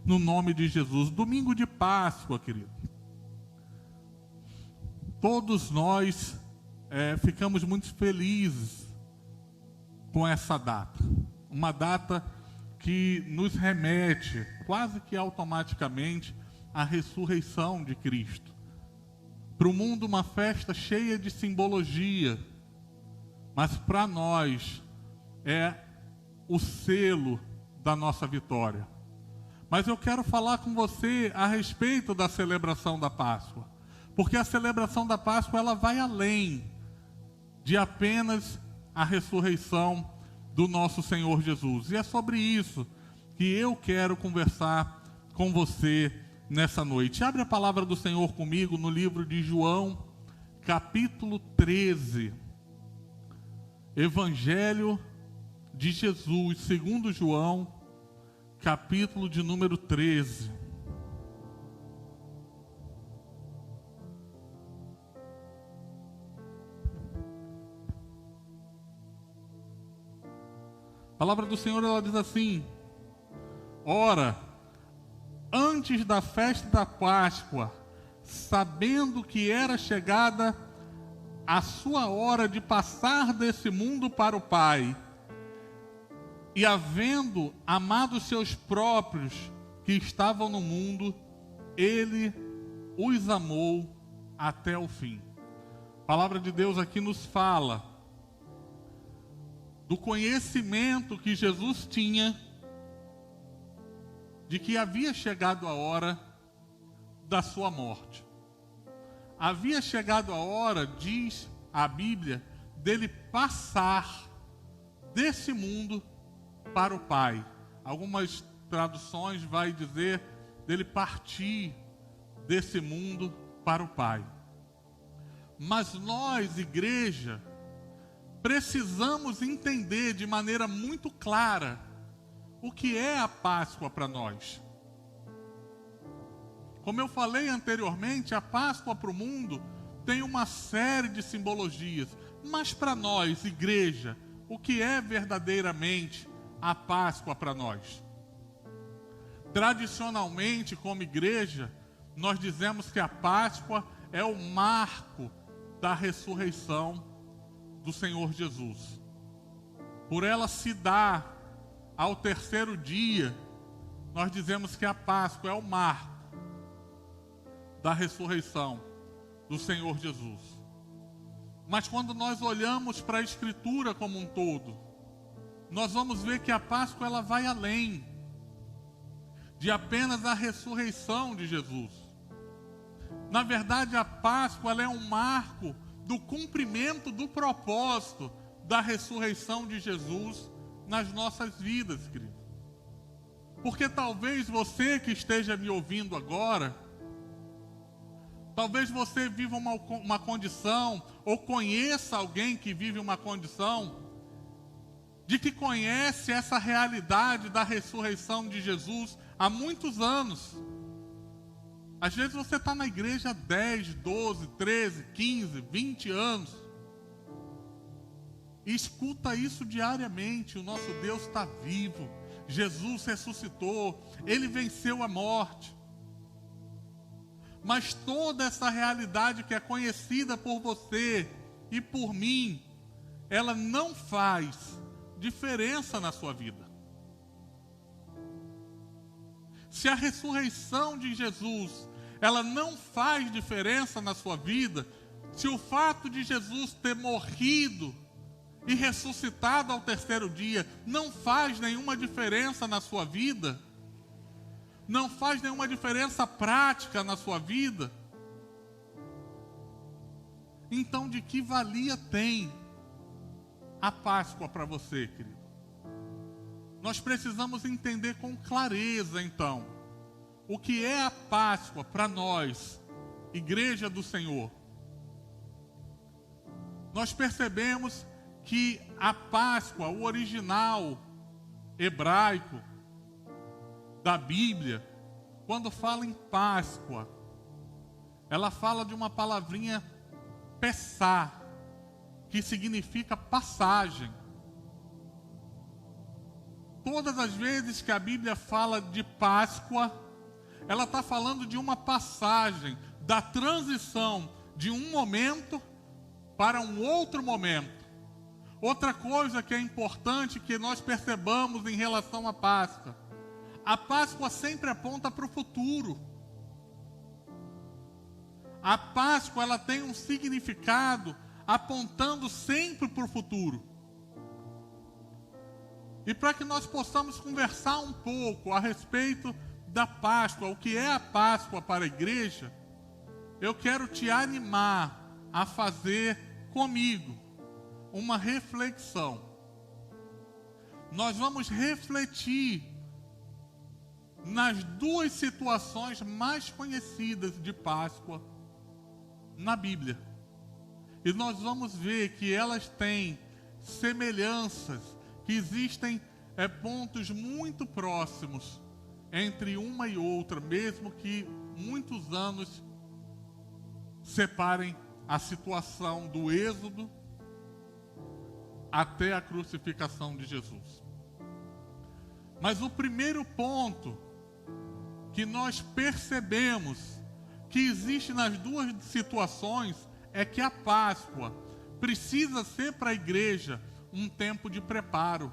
no nome de Jesus. Domingo de Páscoa, querido. Todos nós ficamos muito felizes com essa data. Uma data que nos remete quase que automaticamente à ressurreição de Cristo. Para o mundo, uma festa cheia de simbologia, mas para nós é o selo da nossa vitória. Mas eu quero falar com você a respeito da celebração da Páscoa, porque a celebração da Páscoa ela vai além de apenas a ressurreição do nosso Senhor Jesus. E é sobre isso que eu quero conversar com você nessa noite. Abre a palavra do Senhor comigo no livro de João, capítulo 13. Evangelho de Jesus, segundo João, capítulo de número 13. A palavra do Senhor ela diz assim: ora, antes da festa da Páscoa, sabendo que era chegada a sua hora de passar desse mundo para o Pai, e havendo amado seus próprios que estavam no mundo, ele os amou até o fim. A palavra de Deus aqui nos fala do conhecimento que Jesus tinha de que havia chegado a hora da sua morte. Havia chegado a hora, diz a Bíblia, dele passar desse mundo para o Pai. Algumas traduções vai dizer dele partir desse mundo para o Pai. Mas nós, igreja, precisamos entender de maneira muito clara o que é a Páscoa para nós. Como eu falei anteriormente, a Páscoa para o mundo tem uma série de simbologias. Mas para nós, igreja, o que é verdadeiramente a Páscoa para nós? Tradicionalmente, como igreja, nós dizemos que a Páscoa é o marco da ressurreição do Senhor Jesus. Por ela se dar ao terceiro dia, nós dizemos que a Páscoa é o marco da ressurreição do Senhor Jesus. Mas quando nós olhamos para a Escritura como um todo, nós vamos ver que a Páscoa ela vai além de apenas a ressurreição de Jesus. Na verdade, a Páscoa ela é um marco do cumprimento do propósito da ressurreição de Jesus nas nossas vidas, querido. Porque talvez você que esteja me ouvindo agora, talvez você viva uma condição, ou conheça alguém que vive uma condição, de que conhece essa realidade da ressurreição de Jesus há muitos anos. Às vezes você está na igreja há 10, 12, 13, 15, 20 anos. E escuta isso diariamente. O nosso Deus está vivo. Jesus ressuscitou. Ele venceu a morte. Mas toda essa realidade que é conhecida por você e por mim, ela não faz diferença na sua vida. Se a ressurreição de Jesus, ela não faz diferença na sua vida, se o fato de Jesus ter morrido e ressuscitado ao terceiro dia não faz nenhuma diferença na sua vida, não faz nenhuma diferença prática na sua vida, então de que valia tem a Páscoa para você, querido? Nós precisamos entender com clareza, então, o que é a Páscoa para nós, Igreja do Senhor. Nós percebemos que a Páscoa, o original hebraico da Bíblia, quando fala em Páscoa, ela fala de uma palavrinha pessá, que significa passagem. Todas as vezes que a Bíblia fala de Páscoa, ela está falando de uma passagem, da transição de um momento para um outro momento. Outra coisa que é importante que nós percebamos em relação à Páscoa: a Páscoa sempre aponta para o futuro. A Páscoa, ela tem um significado apontando sempre para o futuro. E para que nós possamos conversar um pouco a respeito da Páscoa, o que é a Páscoa para a igreja, eu quero te animar a fazer comigo uma reflexão. Nós vamos refletir nas duas situações mais conhecidas de Páscoa na Bíblia. E nós vamos ver que elas têm semelhanças, que existem pontos muito próximos entre uma e outra, mesmo que muitos anos separem a situação do Êxodo até a crucificação de Jesus. Mas o primeiro ponto que nós percebemos que existe nas duas situações é que a Páscoa precisa ser para a igreja um tempo de preparo.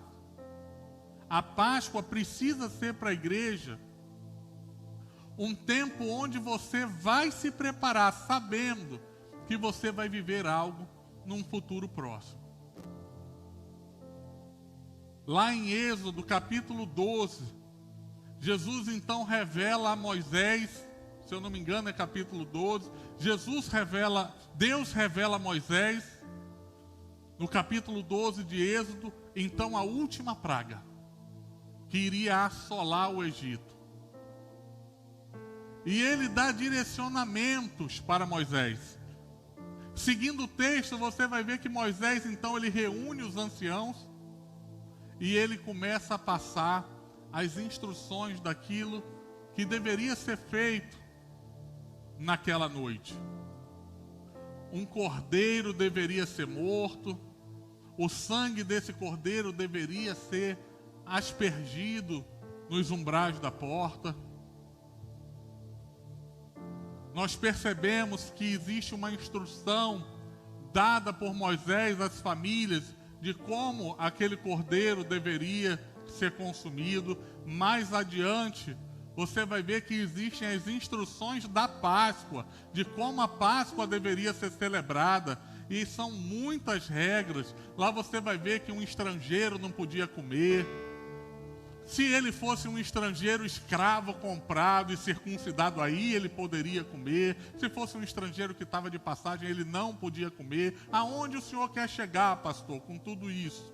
A Páscoa precisa ser para a igreja um tempo onde você vai se preparar sabendo que você vai viver algo num futuro próximo. Lá em Êxodo, capítulo 12, Jesus então revela a Moisés, se eu não me engano é capítulo 12, Deus revela a Moisés, no capítulo 12 de Êxodo, então a última praga, que iria assolar o Egito. E ele dá direcionamentos para Moisés. Seguindo o texto, você vai ver que Moisés, então, ele reúne os anciãos e ele começa a passar as instruções daquilo que deveria ser feito naquela noite. Um cordeiro deveria ser morto, o sangue desse cordeiro deveria ser aspergido nos umbrais da porta. Nós percebemos que existe uma instrução dada por Moisés às famílias de como aquele cordeiro deveria ser consumido. Mais adiante, você vai ver que existem as instruções da Páscoa, de como a Páscoa deveria ser celebrada, e são muitas regras. Lá você vai ver que um estrangeiro não podia comer. Se ele fosse um estrangeiro escravo comprado e circuncidado, aí ele poderia comer. Se fosse um estrangeiro que estava de passagem, ele não podia comer. Aonde o senhor quer chegar, pastor, com tudo isso?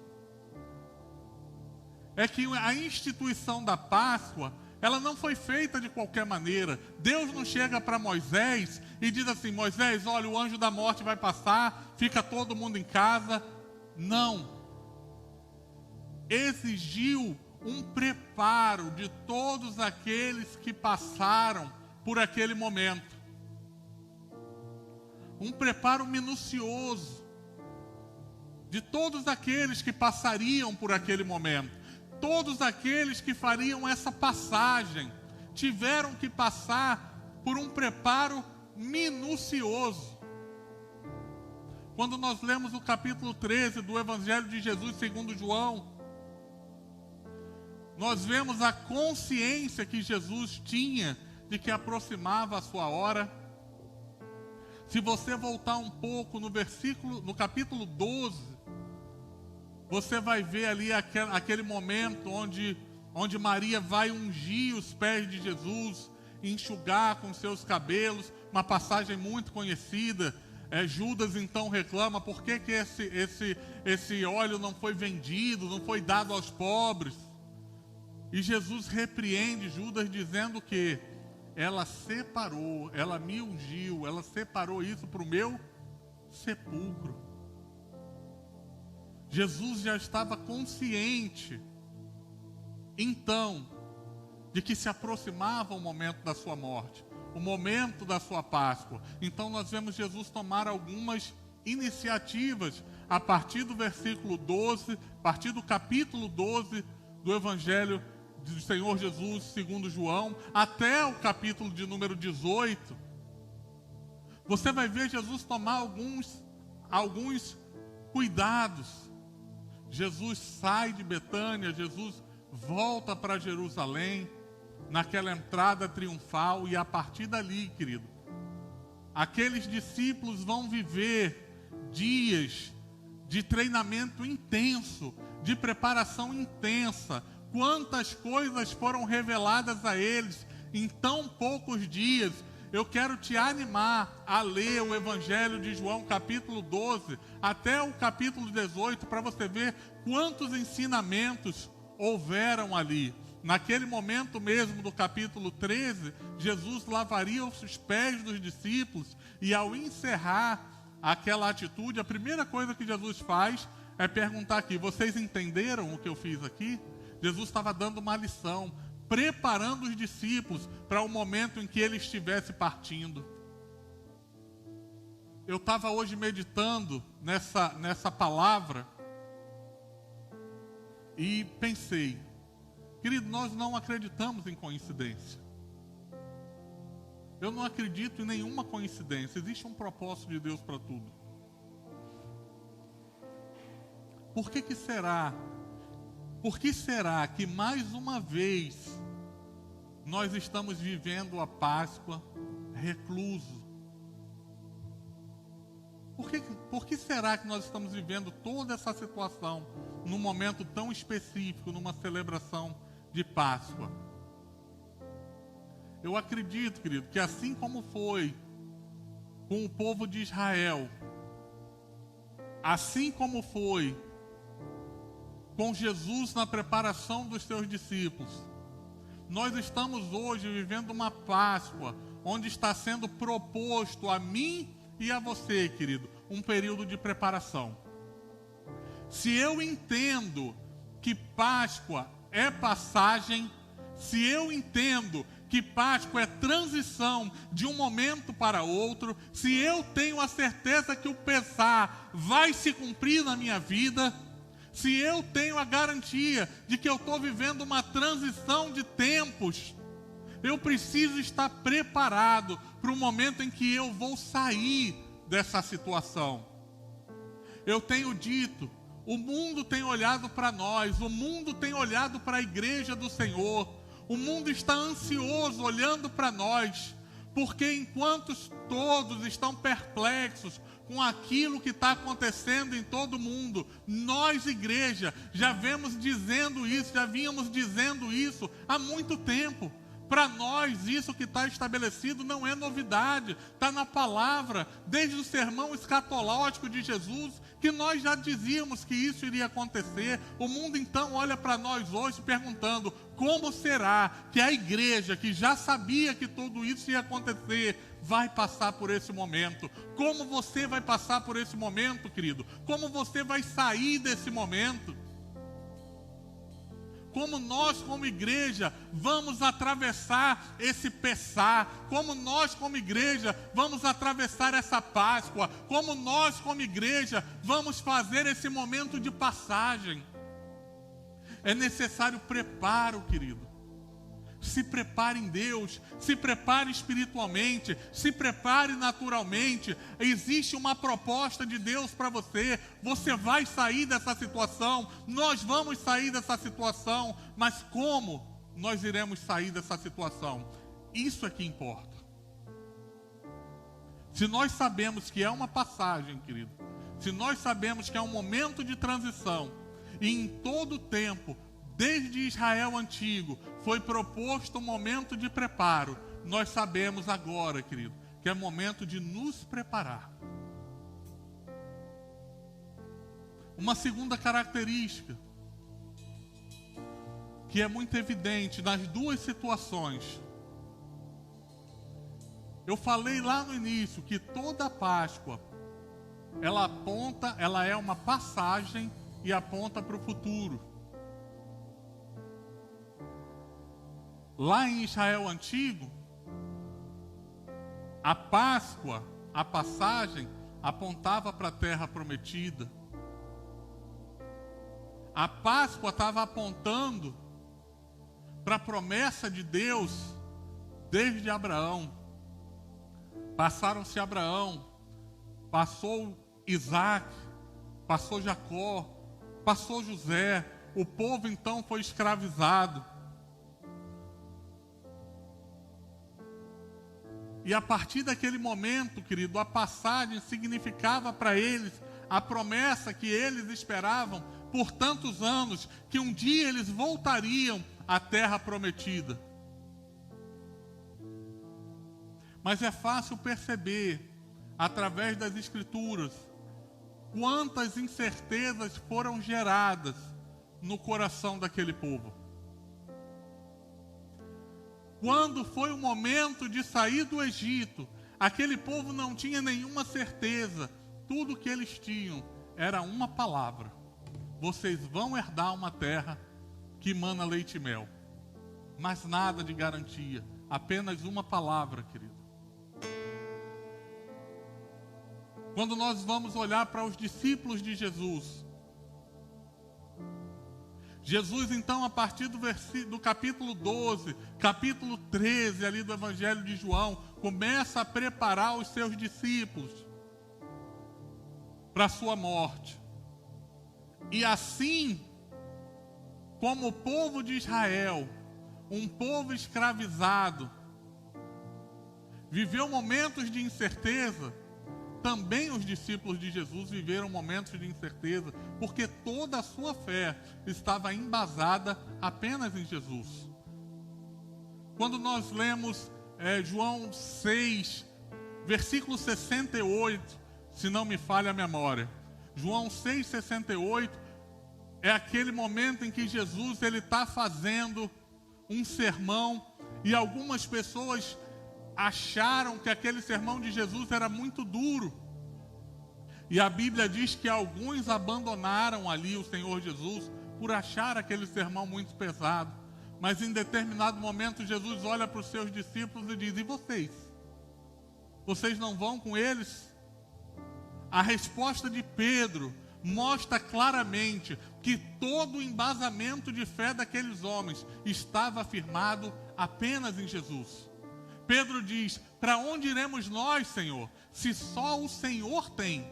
É que a instituição da Páscoa, ela não foi feita de qualquer maneira. Deus não chega para Moisés e diz assim: Moisés, olha, o anjo da morte vai passar, fica todo mundo em casa. Não. Exigiu um preparo de todos aqueles que passaram por aquele momento. Um preparo minucioso de todos aqueles que passariam por aquele momento. Todos aqueles que fariam essa passagem tiveram que passar por um preparo minucioso. Quando nós lemos o capítulo 13 do Evangelho de Jesus segundo João, nós vemos a consciência que Jesus tinha de que aproximava a sua hora. Se você voltar um pouco no capítulo 12, você vai ver ali aquele momento onde Maria vai ungir os pés de Jesus, enxugar com seus cabelos, uma passagem muito conhecida. Judas então reclama: por que esse óleo não foi vendido, não foi dado aos pobres? E Jesus repreende Judas dizendo que ela separou, ela me ungiu, ela separou isso para o meu sepulcro. Jesus já estava consciente, então, de que se aproximava o momento da sua morte, o momento da sua Páscoa. Então nós vemos Jesus tomar algumas iniciativas a partir do versículo 12, a partir do capítulo 12 do Evangelho do Senhor Jesus segundo João, até o capítulo de número 18, você vai ver Jesus tomar alguns cuidados. Jesus sai de Betânia, Jesus volta para Jerusalém, naquela entrada triunfal, e a partir dali, querido, aqueles discípulos vão viver dias de treinamento intenso, de preparação intensa. Quantas coisas foram reveladas a eles em tão poucos dias. Eu quero te animar a ler o Evangelho de João, capítulo 12, até o capítulo 18, para você ver quantos ensinamentos houveram ali. Naquele momento mesmo do capítulo 13, Jesus lavaria os pés dos discípulos, e ao encerrar aquela atitude, a primeira coisa que Jesus faz é perguntar aqui: vocês entenderam o que eu fiz aqui? Jesus estava dando uma lição, preparando os discípulos para o momento em que ele estivesse partindo. Eu estava hoje meditando nessa palavra e pensei, querido, nós não acreditamos em coincidência. Eu não acredito em nenhuma coincidência. Existe um propósito de Deus para tudo. Por que será? Por que será que mais uma vez nós estamos vivendo a Páscoa recluso? Por que será que nós estamos vivendo toda essa situação num momento tão específico, numa celebração de Páscoa? Eu acredito, querido, que assim como foi com o povo de Israel, assim como foi com Jesus na preparação dos seus discípulos, nós estamos hoje vivendo uma Páscoa onde está sendo proposto a mim e a você, querido, um período de preparação. Se eu entendo que Páscoa é passagem, se eu entendo que Páscoa é transição de um momento para outro, se eu tenho a certeza que o pesar vai se cumprir na minha vida, se eu tenho a garantia de que eu estou vivendo uma transição de tempos, eu preciso estar preparado para o momento em que eu vou sair dessa situação. Eu tenho dito, o mundo tem olhado para nós, o mundo tem olhado para a igreja do Senhor, o mundo está ansioso olhando para nós, porque enquanto todos estão perplexos com aquilo que está acontecendo em todo o mundo, nós, igreja, já vínhamos dizendo isso há muito tempo. Para nós, isso que está estabelecido não é novidade, está na palavra, desde o sermão escatológico de Jesus, que nós já dizíamos que isso iria acontecer. O mundo então olha para nós hoje perguntando: como será que a igreja, que já sabia que tudo isso ia acontecer, vai passar por esse momento? Como você vai passar por esse momento, querido? Como você vai sair desse momento? Como nós, como igreja, vamos atravessar esse Pessá? Como nós, como igreja, vamos atravessar essa Páscoa? Como nós, como igreja, vamos fazer esse momento de passagem? É necessário preparo, querido. Se prepare em Deus, se prepare espiritualmente, se prepare naturalmente. Existe uma proposta de Deus para você. Você vai sair dessa situação, nós vamos sair dessa situação, mas como nós iremos sair dessa situação? Isso é que importa. Se nós sabemos que é uma passagem, querido, se nós sabemos que é um momento de transição, e em todo o tempo, desde Israel antigo, foi proposto um momento de preparo, nós sabemos agora, querido, que é momento de nos preparar. Uma segunda característica, que é muito evidente nas duas situações. Eu falei lá no início que toda Páscoa, ela é uma passagem e aponta para o futuro. Lá em Israel antigo, a Páscoa, a passagem, apontava para a terra prometida. A Páscoa estava apontando para a promessa de Deus desde Abraão. Passaram-se Abraão, passou Isaac, passou Jacó, passou José. O povo então foi escravizado. E a partir daquele momento, querido, a passagem significava para eles a promessa que eles esperavam por tantos anos, que um dia eles voltariam à terra prometida. Mas é fácil perceber, através das Escrituras, quantas incertezas foram geradas no coração daquele povo. Quando foi o momento de sair do Egito, aquele povo não tinha nenhuma certeza. Tudo que eles tinham era uma palavra: vocês vão herdar uma terra que mana leite e mel. Mas nada de garantia, apenas uma palavra, querido. Quando nós vamos olhar para os discípulos de Jesus, Jesus então, a partir do capítulo 12, capítulo 13 ali do Evangelho de João, começa a preparar os seus discípulos para a sua morte. E assim como o povo de Israel, um povo escravizado, viveu momentos de incerteza, também os discípulos de Jesus viveram momentos de incerteza, porque toda a sua fé estava embasada apenas em Jesus. Quando nós lemos João 6, versículo 68, se não me falha a memória, João 6, 68, é aquele momento em que Jesus está fazendo um sermão e algumas pessoas acharam que aquele sermão de Jesus era muito duro. E a Bíblia diz que alguns abandonaram ali o Senhor Jesus por achar aquele sermão muito pesado. Mas em determinado momento Jesus olha para os seus discípulos e diz: e vocês? Vocês não vão com eles? A resposta de Pedro mostra claramente que todo o embasamento de fé daqueles homens estava firmado apenas em Jesus. Pedro diz: para onde iremos nós, Senhor, se só o Senhor tem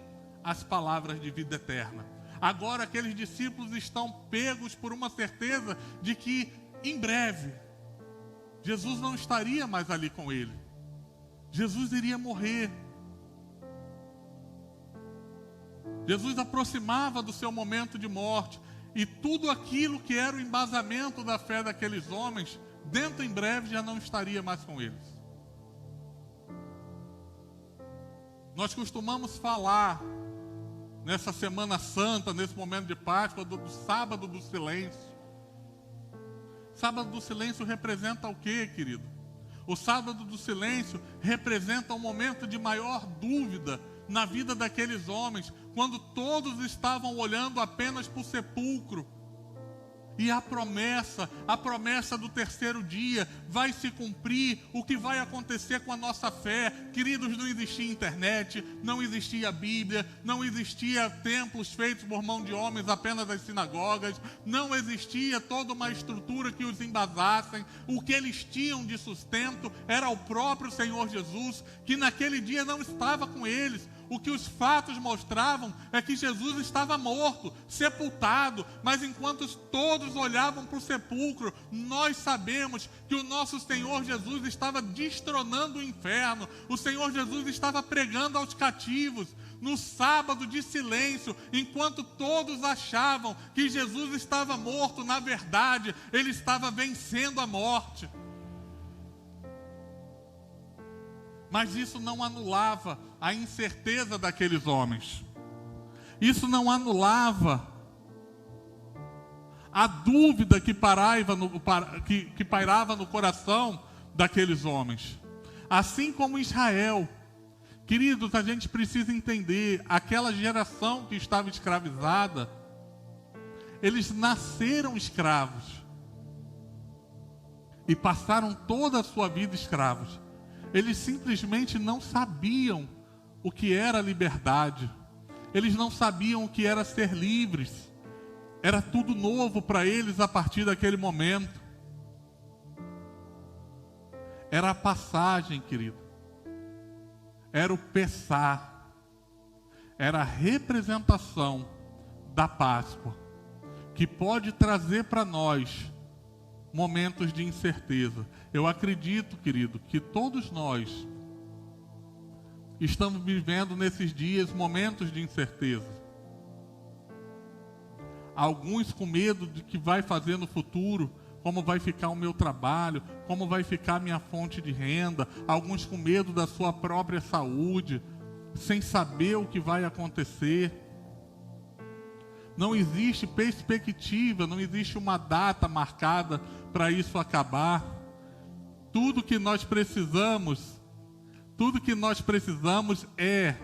as palavras de vida eterna? Agora aqueles discípulos estão pegos por uma certeza de que em breve Jesus não estaria mais ali com ele. Jesus iria morrer. Jesus aproximava do seu momento de morte, e tudo aquilo que era o embasamento da fé daqueles homens, dentro em breve já não estaria mais com eles. Nós costumamos falar nessa Semana Santa, nesse momento de Páscoa, do sábado do silêncio. Sábado do silêncio representa o quê, querido? O sábado do silêncio representa um momento de maior dúvida na vida daqueles homens, quando todos estavam olhando apenas para o sepulcro. E a promessa do terceiro dia vai se cumprir. O que vai acontecer com a nossa fé? Queridos, não existia internet, não existia Bíblia, não existia templos feitos por mão de homens, apenas as sinagogas, não existia toda uma estrutura que os embasassem. O que eles tinham de sustento era o próprio Senhor Jesus, que naquele dia não estava com eles. O que os fatos mostravam é que Jesus estava morto, sepultado, mas enquanto todos olhavam para o sepulcro, nós sabemos que o nosso Senhor Jesus estava destronando o inferno. O Senhor Jesus estava pregando aos cativos. No sábado de silêncio, enquanto todos achavam que Jesus estava morto, na verdade, ele estava vencendo a morte. Mas isso não anulava a incerteza daqueles homens. Isso não anulava a dúvida que pairava no coração daqueles homens. Assim como Israel. Queridos, a gente precisa entender, aquela geração que estava escravizada, eles nasceram escravos e passaram toda a sua vida escravos. Eles simplesmente não sabiam o que era liberdade. Eles não sabiam o que era ser livres. Era tudo novo para eles a partir daquele momento. Era a passagem, querido. Era o Pessá. Era a representação da Páscoa, que pode trazer para nós momentos de incerteza. Eu acredito, querido, que todos nós estamos vivendo nesses dias momentos de incerteza. Alguns com medo de que vai fazer no futuro, como vai ficar o meu trabalho, como vai ficar a minha fonte de renda. Alguns com medo da sua própria saúde, sem saber o que vai acontecer. Não existe perspectiva, não existe uma data marcada para isso acabar. Tudo que nós precisamos é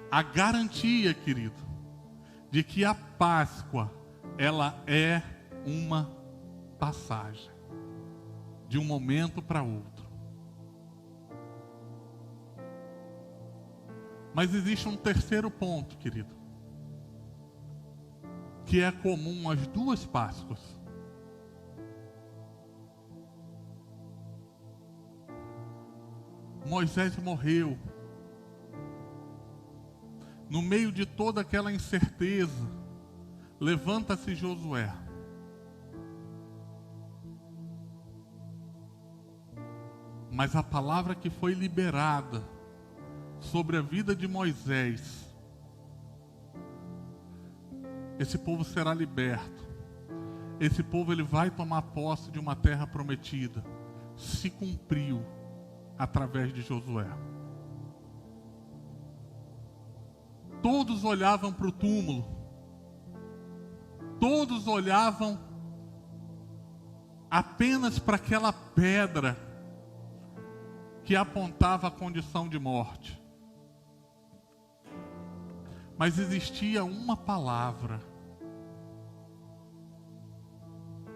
a garantia, querido, de que a Páscoa, ela é uma passagem de um momento para outro. Mas existe um terceiro ponto, querido, que é comum às duas Páscoas. Moisés morreu. No meio de toda aquela incerteza, levanta-se Josué. Mas a palavra que foi liberada sobre a vida de Moisés, esse povo será liberto. Esse povo, ele vai tomar posse de uma terra prometida. Se cumpriu através de Josué. Todos olhavam para o túmulo. Todos olhavam apenas para aquela pedra que apontava a condição de morte. Mas existia uma palavra.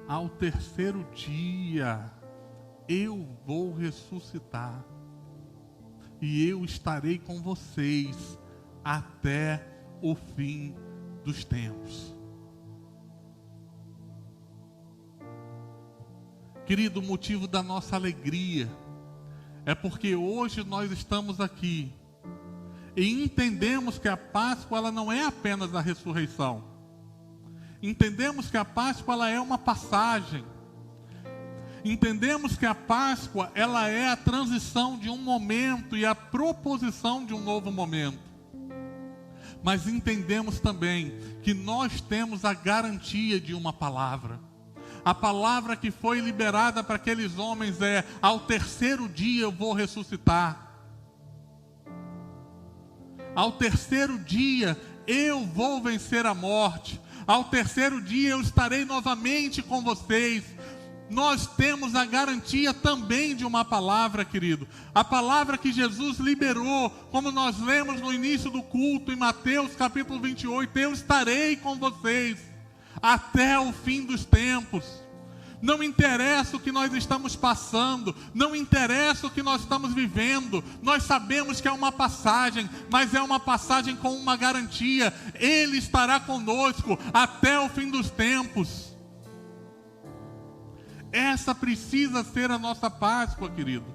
Ao terceiro dia, eu vou ressuscitar. E eu estarei com vocês até o fim dos tempos. Querido, o motivo da nossa alegria é porque hoje nós estamos aqui e entendemos que a Páscoa, ela não é apenas a ressurreição. Entendemos que a Páscoa, ela é uma passagem. Entendemos que a Páscoa, ela é a transição de um momento e a proposição de um novo momento. Mas entendemos também que nós temos a garantia de uma palavra. A palavra que foi liberada para aqueles homens é: ao terceiro dia eu vou ressuscitar. Ao terceiro dia eu vou vencer a morte. Ao terceiro dia eu estarei novamente com vocês. Nós temos a garantia também de uma palavra, querido. A palavra que Jesus liberou, como nós lemos no início do culto em Mateus capítulo 28, eu estarei com vocês até o fim dos tempos. Não interessa o que nós estamos passando, não interessa o que nós estamos vivendo, nós sabemos que é uma passagem, mas é uma passagem com uma garantia: Ele estará conosco até o fim dos tempos. Essa precisa ser a nossa Páscoa, querido.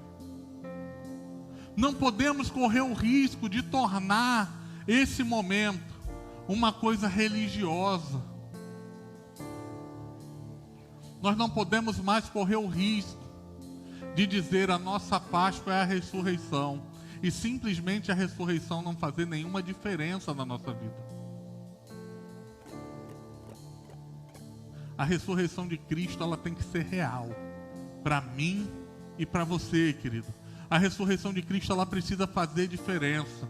Não podemos correr o risco de tornar esse momento uma coisa religiosa. Nós não podemos mais correr o risco de dizer a nossa Páscoa é a ressurreição e simplesmente a ressurreição não fazer nenhuma diferença na nossa vida. A ressurreição de Cristo, ela tem que ser real para mim e para você, querido. A ressurreição de Cristo, ela precisa fazer diferença.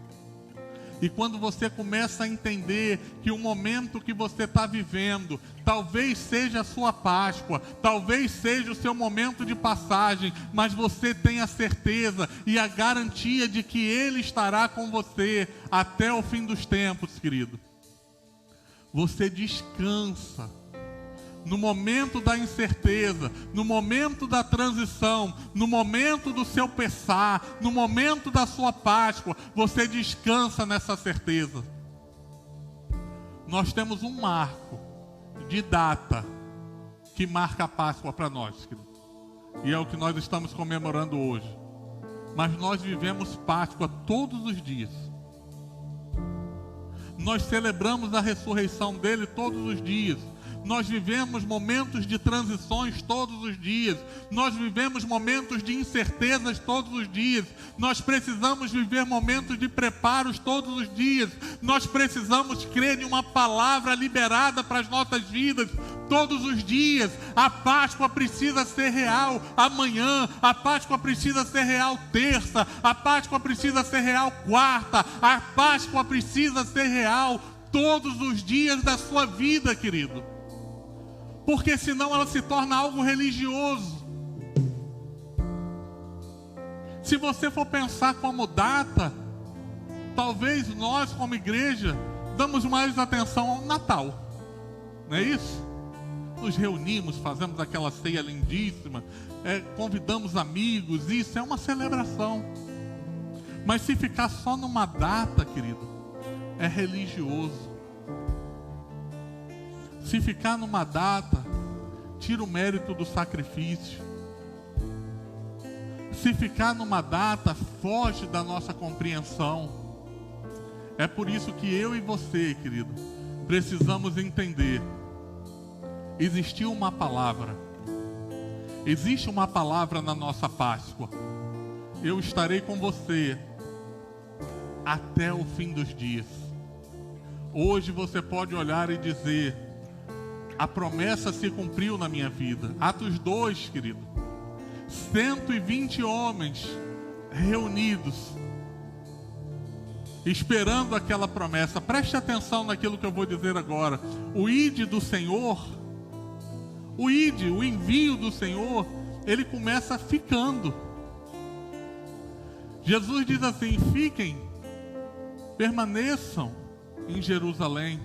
E quando você começa a entender que o momento que você está vivendo talvez seja a sua Páscoa, talvez seja o seu momento de passagem, mas você tem a certeza e a garantia de que Ele estará com você até o fim dos tempos, querido. Você descansa. No momento da incerteza, no momento da transição, no momento do seu Pessá, no momento da sua Páscoa, você descansa nessa certeza. Nós temos um marco de data que marca a Páscoa para nós, querido. E é o que nós estamos comemorando hoje. Mas nós vivemos Páscoa todos os dias. Nós celebramos a ressurreição dele todos os dias. Nós vivemos momentos de transições todos os dias. Nós vivemos momentos de incertezas todos os dias. Nós precisamos viver momentos de preparos todos os dias. Nós precisamos crer em uma palavra liberada para as nossas vidas todos os dias. A Páscoa precisa ser real amanhã. A Páscoa precisa ser real terça. A Páscoa precisa ser real quarta. A Páscoa precisa ser real todos os dias da sua vida, querido. Porque senão ela se torna algo religioso. Se você for pensar como data, talvez nós como igreja damos mais atenção ao Natal. Não é isso? Nos reunimos, fazemos aquela ceia lindíssima, convidamos amigos, isso é uma celebração. Mas se ficar só numa data, querido, é religioso. Se ficar numa data, tira o mérito do sacrifício. Se ficar numa data, foge da nossa compreensão. É por isso que eu e você, querido, precisamos entender. Existiu uma palavra. Existe uma palavra na nossa Páscoa. Eu estarei com você até o fim dos dias. Hoje você pode olhar e dizer: a promessa se cumpriu na minha vida. Atos 2, querido. 120 homens reunidos, esperando aquela promessa. Preste atenção naquilo que eu vou dizer agora. O ide do Senhor, o envio do Senhor, ele começa ficando. Jesus diz assim: fiquem, permaneçam em Jerusalém,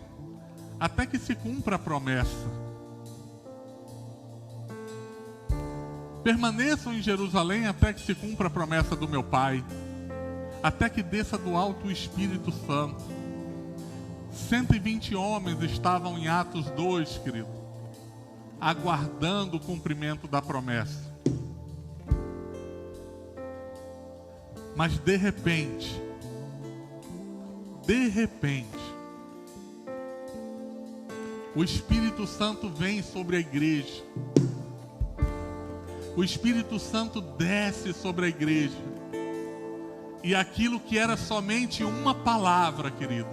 até que se cumpra a promessa. Permaneçam em Jerusalém até que se cumpra a promessa do meu Pai, até que desça do alto o Espírito Santo. 120 homens estavam em Atos 2, querido, aguardando o cumprimento da promessa. Mas de repente, o Espírito Santo vem sobre a igreja. O Espírito Santo desce sobre a igreja. E aquilo que era somente uma palavra, querido,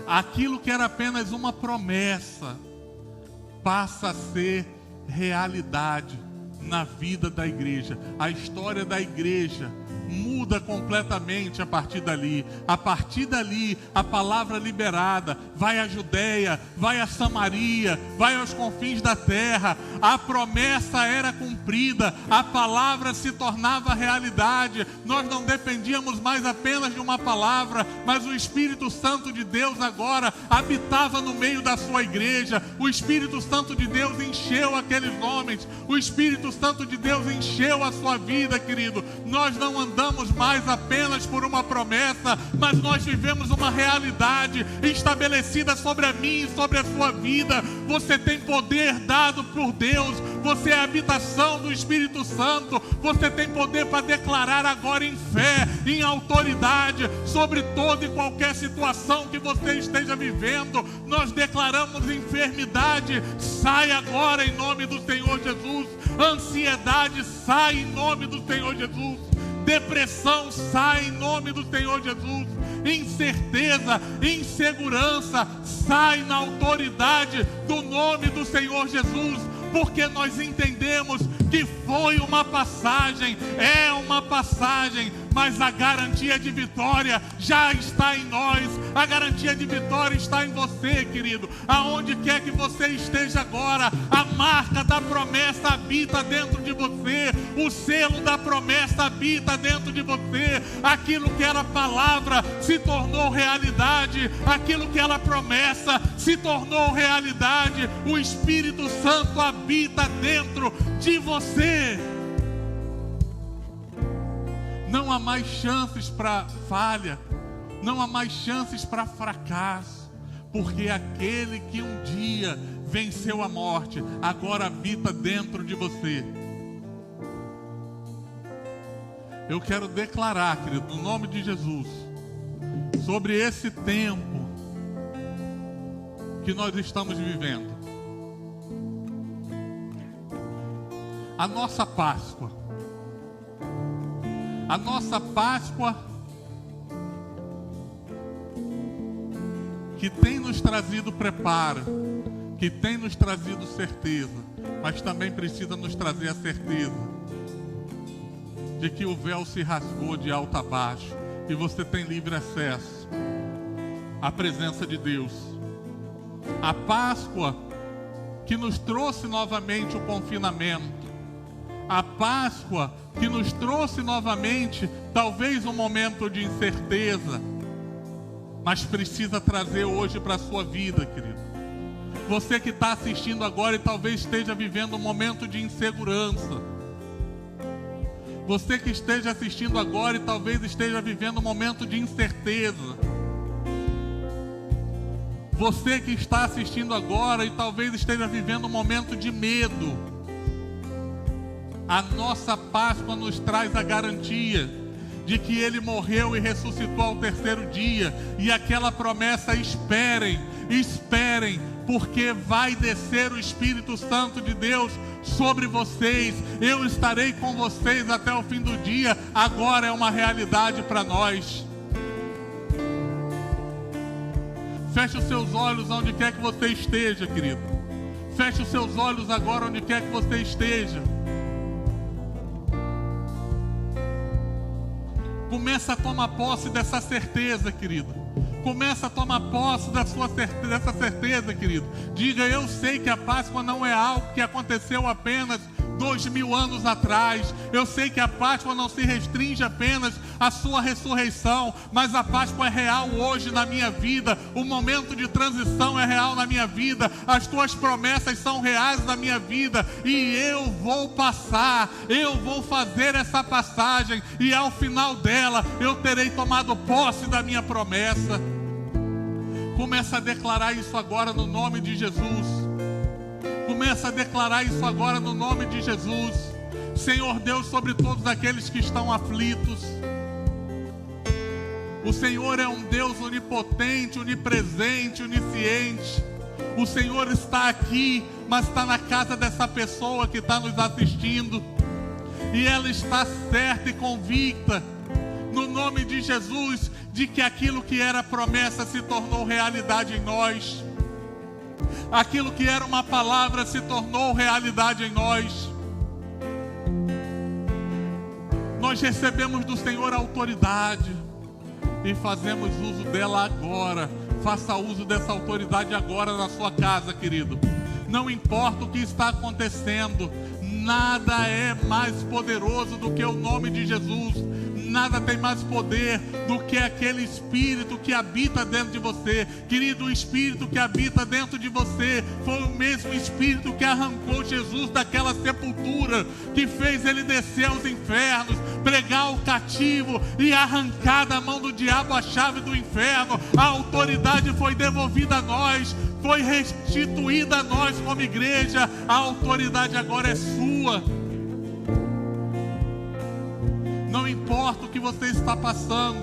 aquilo que era apenas uma promessa, passa a ser realidade na vida da igreja. A história da igreja muda completamente a partir dali. A partir dali, a palavra liberada vai à Judeia, vai a Samaria, vai aos confins da terra. A promessa era cumprida, a palavra se tornava realidade. Nós não dependíamos mais apenas de uma palavra, mas o Espírito Santo de Deus agora habitava no meio da sua igreja. O Espírito Santo de Deus encheu aqueles homens. O Espírito Santo de Deus encheu a sua vida, querido. Nós não andamos mais apenas por uma promessa, mas nós vivemos uma realidade estabelecida sobre a minha e sobre a sua vida. Você tem poder dado por Deus, você é a habitação do Espírito Santo, você tem poder para declarar agora em fé, em autoridade, sobre toda e qualquer situação que você esteja vivendo. Nós declaramos enfermidade, sai agora em nome do Senhor Jesus. Ansiedade, sai em nome do Senhor Jesus. Depressão, sai em nome do Senhor Jesus. Incerteza, insegurança, sai na autoridade do nome do Senhor Jesus. Porque nós entendemos que foi uma passagem, é uma passagem, mas a garantia de vitória já está em nós. A garantia de vitória está em você, querido. Aonde quer que você esteja agora, a marca da promessa habita dentro de você. O selo da promessa habita dentro de você. Aquilo que era palavra se tornou realidade. Aquilo que era promessa se tornou realidade. O Espírito Santo habita dentro de você. Não há mais chances para falha, não há mais chances para fracasso, porque aquele que um dia venceu a morte, agora habita dentro de você. Eu quero declarar, querido, no nome de Jesus, sobre esse tempo que nós estamos vivendo, a nossa Páscoa, que tem nos trazido preparo, que tem nos trazido certeza, mas também precisa nos trazer a certeza de que o véu se rasgou de alto a baixo e você tem livre acesso à presença de Deus. A Páscoa que nos trouxe novamente o confinamento, a Páscoa que nos trouxe novamente talvez um momento de incerteza, mas precisa trazer hoje para a sua vida, querido. Você que está assistindo agora e talvez esteja vivendo um momento de insegurança, você que esteja assistindo agora e talvez esteja vivendo um momento de incerteza, você que está assistindo agora e talvez esteja vivendo um momento de medo, a nossa Páscoa nos traz a garantia de que Ele morreu e ressuscitou ao terceiro dia. E aquela promessa, esperem, porque vai descer o Espírito Santo de Deus sobre vocês. Eu estarei com vocês até o fim do dia. Agora é uma realidade para nós. Feche os seus olhos onde quer que você esteja, querido. Feche os seus olhos agora onde quer que você esteja. Começa a tomar posse dessa certeza, querido. Começa a tomar posse dessa certeza, querido. Diga: eu sei que a Páscoa não é algo que aconteceu apenas 2000 anos atrás. Eu sei que a Páscoa não se restringe apenas à sua ressurreição, mas a Páscoa é real hoje na minha vida. O momento de transição é real na minha vida. As tuas promessas são reais na minha vida. E eu vou passar, eu vou fazer essa passagem, e ao final dela eu terei tomado posse da minha promessa. Começa a declarar isso agora no nome de Jesus. Começa a declarar isso agora no nome de Jesus. Senhor Deus, sobre todos aqueles que estão aflitos, o Senhor é um Deus onipotente, onipresente, onisciente. O Senhor está aqui, mas está na casa dessa pessoa que está nos assistindo, e ela está certa e convicta, no nome de Jesus, de que aquilo que era promessa se tornou realidade em nós. Aquilo que era uma palavra se tornou realidade em nós. Nós recebemos do Senhor a autoridade e fazemos uso dela agora. Faça uso dessa autoridade agora na sua casa, querido. Não importa o que está acontecendo, nada é mais poderoso do que o nome de Jesus. Nada tem mais poder do que aquele Espírito que habita dentro de você. Querido, o Espírito que habita dentro de você foi o mesmo Espírito que arrancou Jesus daquela sepultura, que fez ele descer aos infernos, pregar o cativo e arrancar da mão do diabo a chave do inferno. A autoridade foi devolvida a nós, foi restituída a nós como igreja. A autoridade agora é sua. Não importa o que você está passando,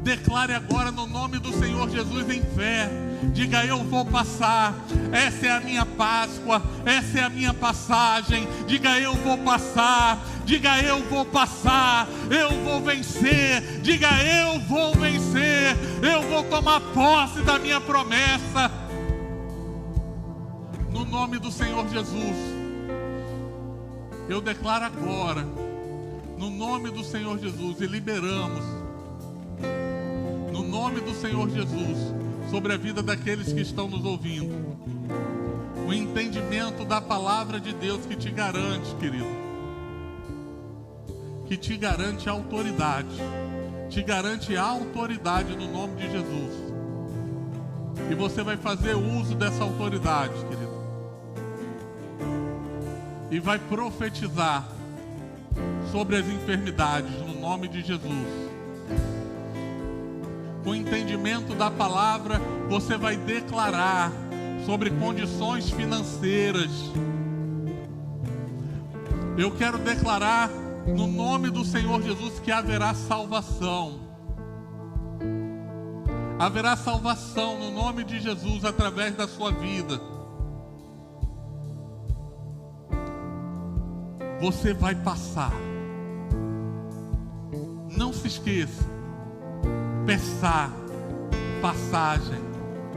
declare agora no nome do Senhor Jesus em fé. Diga: eu vou passar, essa é a minha Páscoa, essa é a minha passagem. Diga: eu vou passar, diga: eu vou passar, eu vou vencer. Diga: eu vou vencer, eu vou tomar posse da minha promessa. No nome do Senhor Jesus, eu declaro agora, no nome do Senhor Jesus, e liberamos, no nome do Senhor Jesus, sobre a vida daqueles que estão nos ouvindo, o entendimento da palavra de Deus que te garante, querido, que te garante autoridade, no nome de Jesus. E você vai fazer uso dessa autoridade, querido, e vai profetizar sobre as enfermidades, no nome de Jesus. com entendimento da palavra, você vai declarar sobre condições financeiras. Eu quero declarar no nome do Senhor Jesus que haverá salvação. Haverá salvação no nome de Jesus através da sua vida. Você vai passar. Não se esqueça. Passagem,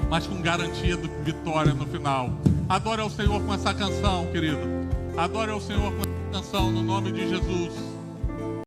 mas com garantia de vitória no final. Adore ao Senhor com essa canção, querido. Adore ao Senhor com essa canção no nome de Jesus.